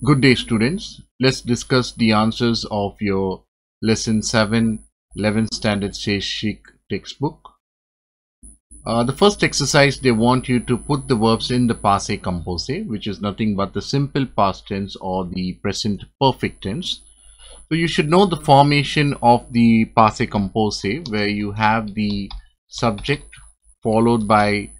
Good day, students. Let's discuss the answers of your lesson 7, 11th standard Chic textbook. The first exercise, they want you to put the verbs in the passé composé, which is nothing but the simple past tense or the present perfect tense. So you should know the formation of the passé composé, where you have the subject followed by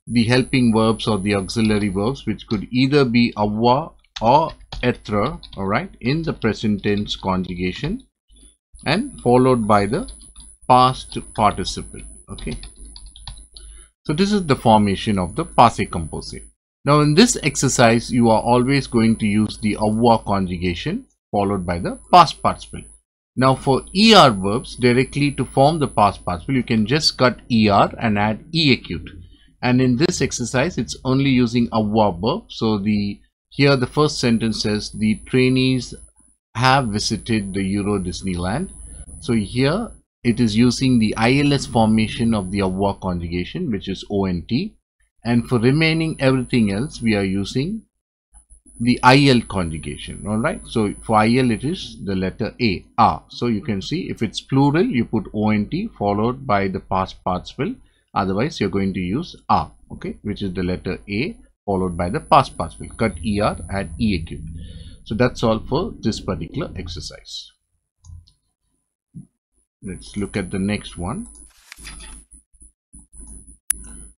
the helping verbs or the auxiliary verbs, which could either be avoir or être, all right, in the present tense conjugation, and followed by the past participle. Okay, so this is the formation of the passé composé. Now in this exercise, you are always going to use the avoir conjugation followed by the past participle. Now for er verbs, directly to form the past participle, you can just cut er and add e acute. And in this exercise, it's only using avoir verb. So here the first sentence says the trainees have visited the Euro Disneyland. So here it is using the ILS formation of the avoir conjugation, which is ONT. And for remaining everything else, we are using the IL conjugation. All right. So for IL, it is the letter A, R. So you can see if it's plural, you put ONT followed by the past participle. Otherwise, you're going to use R, okay, which is the letter A followed by the past participle. Cut ER, add E acute. So that's all for this particular exercise. Let's look at the next one.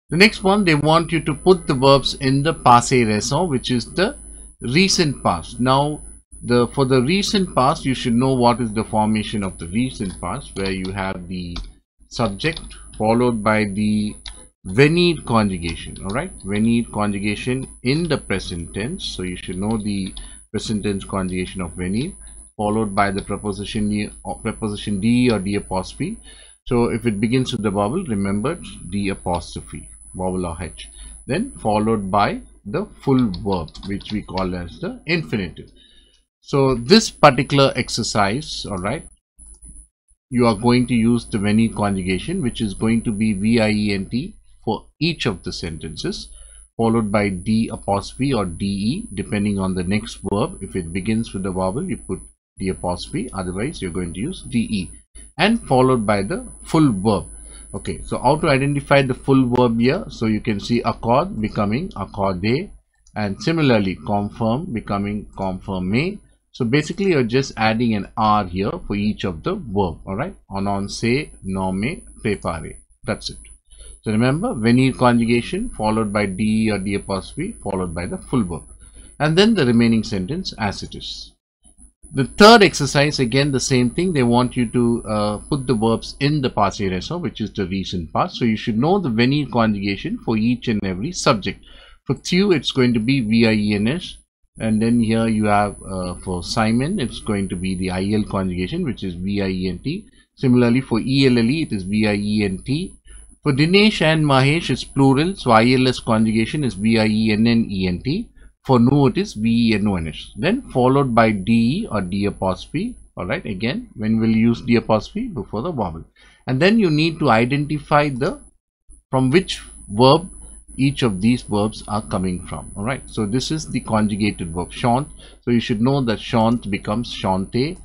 The next one, they want you to put the verbs in the passé récent, which is the recent past. Now, for the recent past, you should know what is the formation of the recent past, where you have the subject followed by the venir conjugation. All right, venir conjugation in the present tense. So you should know the present tense conjugation of venir, followed by the preposition D or D apostrophe. So if it begins with the vowel, remember D apostrophe, vowel or H. Then followed by the full verb, which we call as the infinitive. So this particular exercise, all right, you are going to use the venir conjugation, which is going to be VIENT for each of the sentences, followed by D apostrophe or DE, depending on the next verb. If it begins with the vowel, you put D apostrophe, otherwise you're going to use DE, and followed by the full verb. Okay, so how to identify the full verb here? So you can see accord becoming accordé, and similarly confirm becoming confirmé. So basically you're just adding an R here for each of the verb. All right, annoncer, nommer, préparer. That's it. So remember, venir conjugation followed by D or D apostrophe followed by the full verb, and then the remaining sentence as it is. The third exercise, again the same thing. They want you to put the verbs in the passé récent, which is the recent past. So you should know the venir conjugation for each and every subject. For Theo, it's going to be VIENS. And then here you have for Simon, it's going to be the IL conjugation, which is VIENT. Similarly for ELLE, it is VIENT. For Dinesh and Mahesh, it's plural, so ILS conjugation is VIENNENT. For Nu, it is VENONS. Then followed by DE or D apostrophe. All right, again, when we'll use D apostrophe before the vowel. And then you need to identify from which verb each of these verbs are coming from. All right, so this is the conjugated verb chante. So you should know that chante becomes chanter,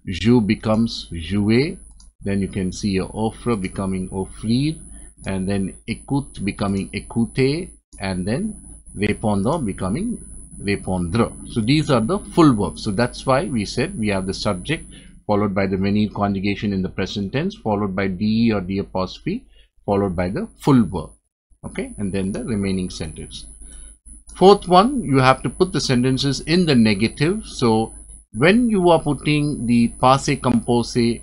joue becomes jouer, then you can see your offre becoming offrir, and then écoute becoming écouter, and then répondre becoming répondre. So these are the full verbs. So that's why we said we have the subject followed by the venir conjugation in the present tense, followed by D or D apostrophe, followed by the full verb. Okay, and then the remaining sentence. Fourth one, you have to put the sentences in the negative. So when you are putting the passé composé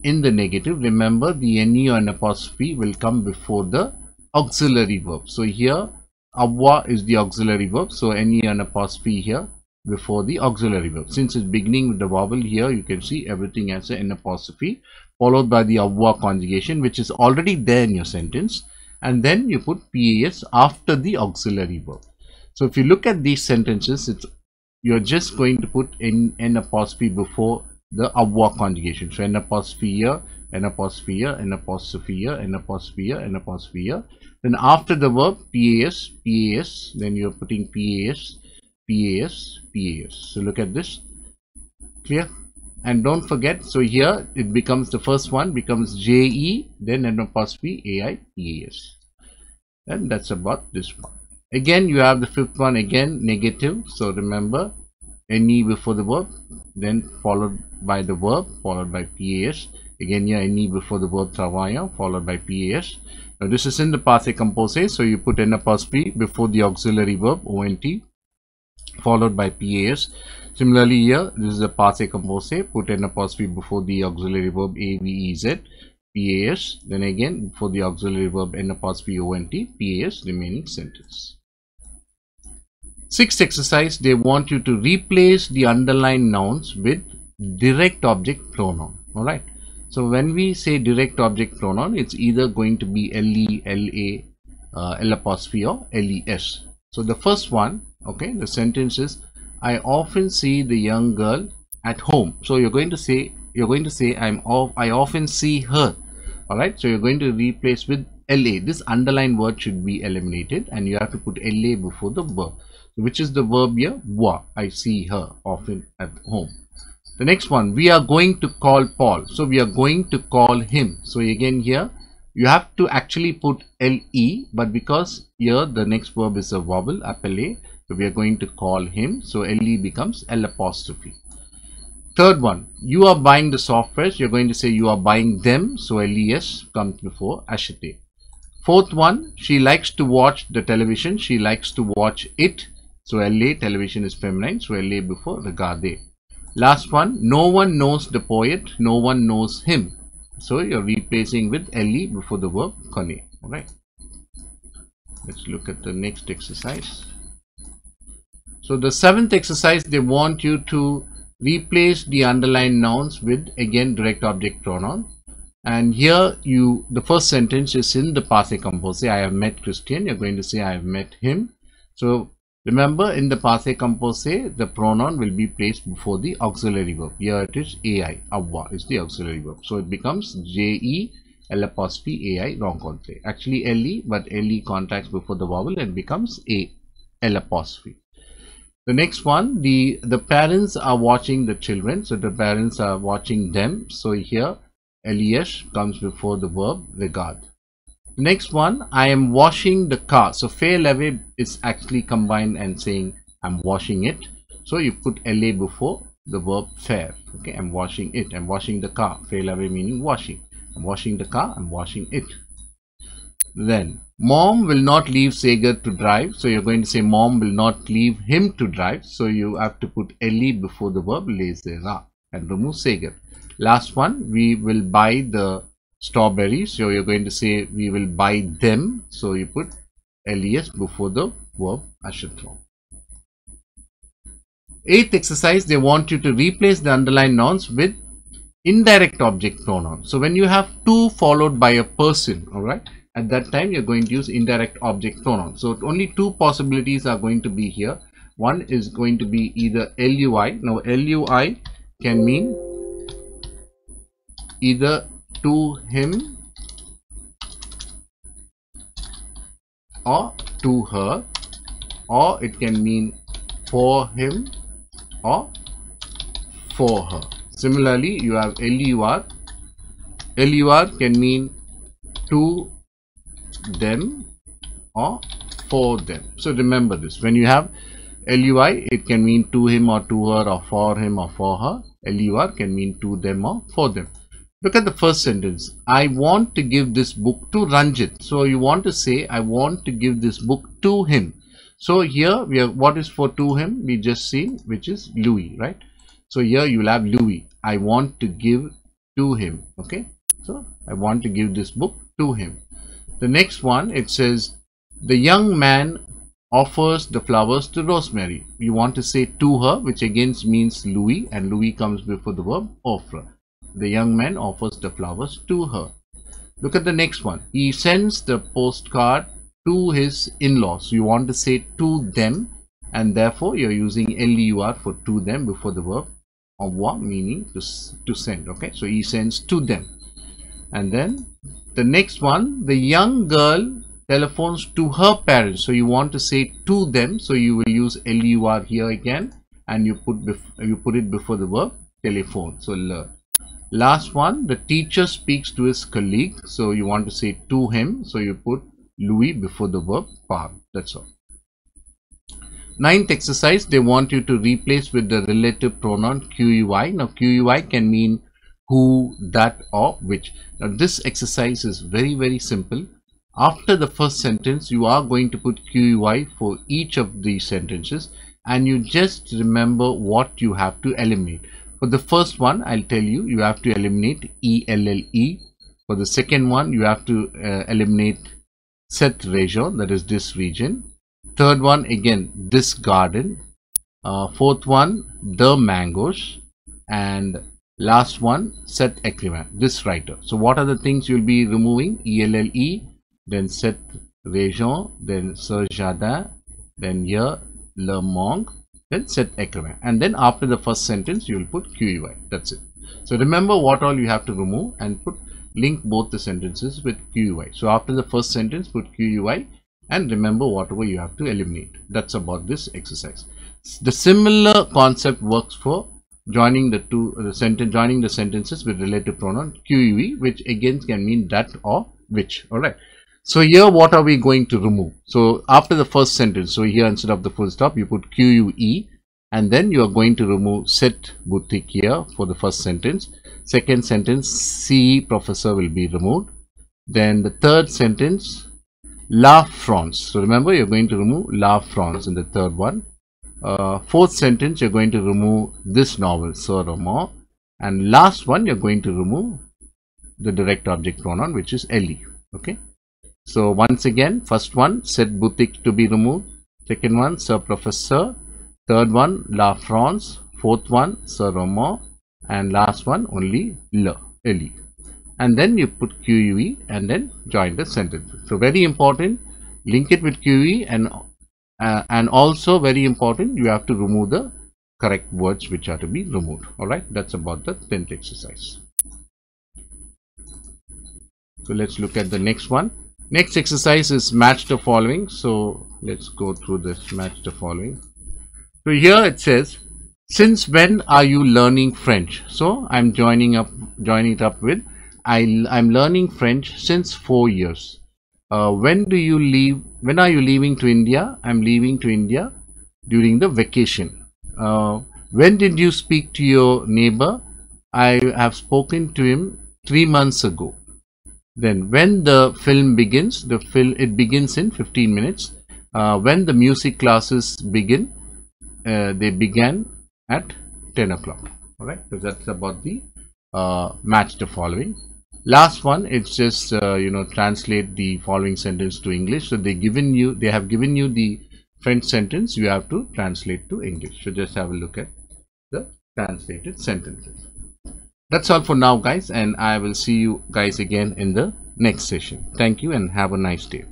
in the negative, remember the NE or an apostrophe will come before the auxiliary verb. So here avoir is the auxiliary verb, so NE and apostrophe here before the auxiliary verb. Since it's beginning with the vowel, here you can see everything as an apostrophe followed by the avoir conjugation, which is already there in your sentence. And then you put PAS after the auxiliary verb. So if you look at these sentences, you're just going to put N apostrophe before the avoir conjugation. So N apostrophe here, N apostrophe here, N apostrophe here, N apostrophe here, N apostrophe here. Then after the verb PAS, PAS, then you're putting PAS, PAS, PAS. So look at this. Clear? And don't forget, so here it becomes, the first one becomes JE, then N apostrophe AI, PAS. And that's about this one. Again, you have the fifth one, again negative. So remember, NE before the verb, then followed by the verb, followed by PAS. Again here, NE before the verb travailler, followed by PAS. Now this is in the passé composé, so you put N apostrophe before the auxiliary verb ONT, followed by PAS. Similarly here, this is a passé composé, put N apostrophe before the auxiliary verb AVEZ, PAS, then again for the auxiliary verb N apostrophe ONT, PAS, remaining sentence. Sixth exercise, they want you to replace the underlined nouns with direct object pronoun. Alright, so when we say direct object pronoun, it's either going to be LE, LA, L apostrophe or LES. So the first one, okay, the sentence is, I often see the young girl at home. So you're going to say I often see her. Alright, so you're going to replace with LA. This underlined word should be eliminated and you have to put LA before the verb. Which is the verb here? Voir. I see her often at home. The next one, we are going to call Paul. So we are going to call him. So again here, you have to actually put LE, but because here the next verb is a vowel, appeler, so we are going to call him. So LE becomes L apostrophe. Third one, you are buying the softwares. You're going to say you are buying them. So LES comes before acheter. Fourth one, she likes to watch the television. She likes to watch it. So LA, television is feminine, so LA before regarder. Last one, no one knows the poet, no one knows him. So you're replacing with LE before the verb connaît. Alright. Let's look at the next exercise. So the seventh exercise, they want you to replace the underlined nouns with again direct object pronoun. And here the first sentence is in the passé composé. I have met Christian. You're going to say I have met him. So remember, in the passé composé, the pronoun will be placed before the auxiliary verb. Here it is AI, avoir is the auxiliary verb. So it becomes JE, L apostrophe AI, wrong context. Actually LE, but LE contacts before the vowel and becomes A, L apostrophe. The next one, the parents are watching the children. So the parents are watching them. So here LES comes before the verb regard. Next one, I am washing the car. So faire laver is actually combined and saying I'm washing it. So you put LA before the verb faire. Okay, I'm washing it. I'm washing the car. Faire laver meaning washing. I'm washing the car. I'm washing it. Then mom will not leave Sagar to drive. So you're going to say mom will not leave him to drive. So you have to put LE before the verb laissera and remove Sagar. Last one, we will buy the strawberries. So you're going to say we will buy them. So you put LES before the verb acheter. Eighth exercise, they want you to replace the underlined nouns with indirect object pronoun. So when you have to followed by a person, alright, at that time you're going to use indirect object pronoun. So only two possibilities are going to be here. One is going to be either LUI. Now LUI can mean either to him or to her, or it can mean for him or for her. Similarly, you have LUR. LUR can mean to them or for them. So remember this, when you have LUI, it can mean to him or to her or for him or for her. LUR can mean to them or for them. Look at the first sentence. I want to give this book to Ranjit. So you want to say I want to give this book to him. So here we have what is for to him, we just seen, which is Louis, right? So here you will have Louis. I want to give to him. Okay, so I want to give this book to him. The next one, it says the young man offers the flowers to Rosemary. You want to say to her, which again means Louis, and Louis comes before the verb offre. The young man offers the flowers to her. Look at the next one. He sends the postcard to his in-laws. So you want to say to them, and therefore you're using LUR for to them before the verb envoyer, meaning to send. Okay, so he sends to them. And then the next one, the young girl telephones to her parents. So you want to say to them, so you will use LUR here again, and you put it before the verb telephone. So learn. Last one, the teacher speaks to his colleague. So you want to say to him, so you put Louis before the verb park. That's all. Ninth exercise, they want you to replace with the relative pronoun QUI. Now QUI can mean who, that, or which. Now this exercise is very simple. After the first sentence, you are going to put QUI for each of these sentences, and you just remember what you have to eliminate. For the first one, I'll tell you, you have to eliminate ELLE. For the second one, you have to eliminate cette région, that is this region. Third one, again, this garden. Fourth one, the mangoes. And last one, cet écrivain, this writer. So what are the things you'll be removing? ELLE, then cette région, then ce jardin, then here, le mangue, then cet écrivain. And then after the first sentence, you will put QUI. That's it. So remember what all you have to remove and link both the sentences with QUI. So after the first sentence, put QUI. And remember whatever you have to eliminate. That's about this exercise. The similar concept works for joining the sentences with relative pronoun QUE, which again can mean that or which. All right. So here, what are we going to remove? So after the first sentence, so here instead of the full stop, you put QUE, and then you are going to remove cette boutique here for the first sentence. Second sentence, C professor will be removed. Then the third sentence, La France. So remember, you're going to remove La France in the third one. Fourth sentence, you're going to remove this novel, Sir Roman. And last one, you're going to remove the direct object pronoun, which is LE. Okay. So once again, first one, cette boutique to be removed. Second one, Sir Professor. Third one, La France. Fourth one, Sir Roman. And last one, only LE. And then you put QUE and then join the sentence. So very important, link it with QUE, and also very important, you have to remove the correct words which are to be removed. All right, that's about the 10th exercise. So let's look at the next one. Next exercise is match the following. So let's go through this, match the following. So here it says, since when are you learning French? So I'm joining it up with I'm learning French since 4 years. When do you leave? When are you leaving to India? I'm leaving to India during the vacation. When did you speak to your neighbor? I have spoken to him 3 months ago. Then when the film begins, it begins in 15 minutes. When the music classes begin, they began at 10 o'clock. All right, so that's about the match the following. Last one, it's just translate the following sentence to English. So they have given you the French sentence, you have to translate to English. So just have a look at the translated sentences. That's all for now, guys, and I will see you guys again in the next session. Thank you and have a nice day.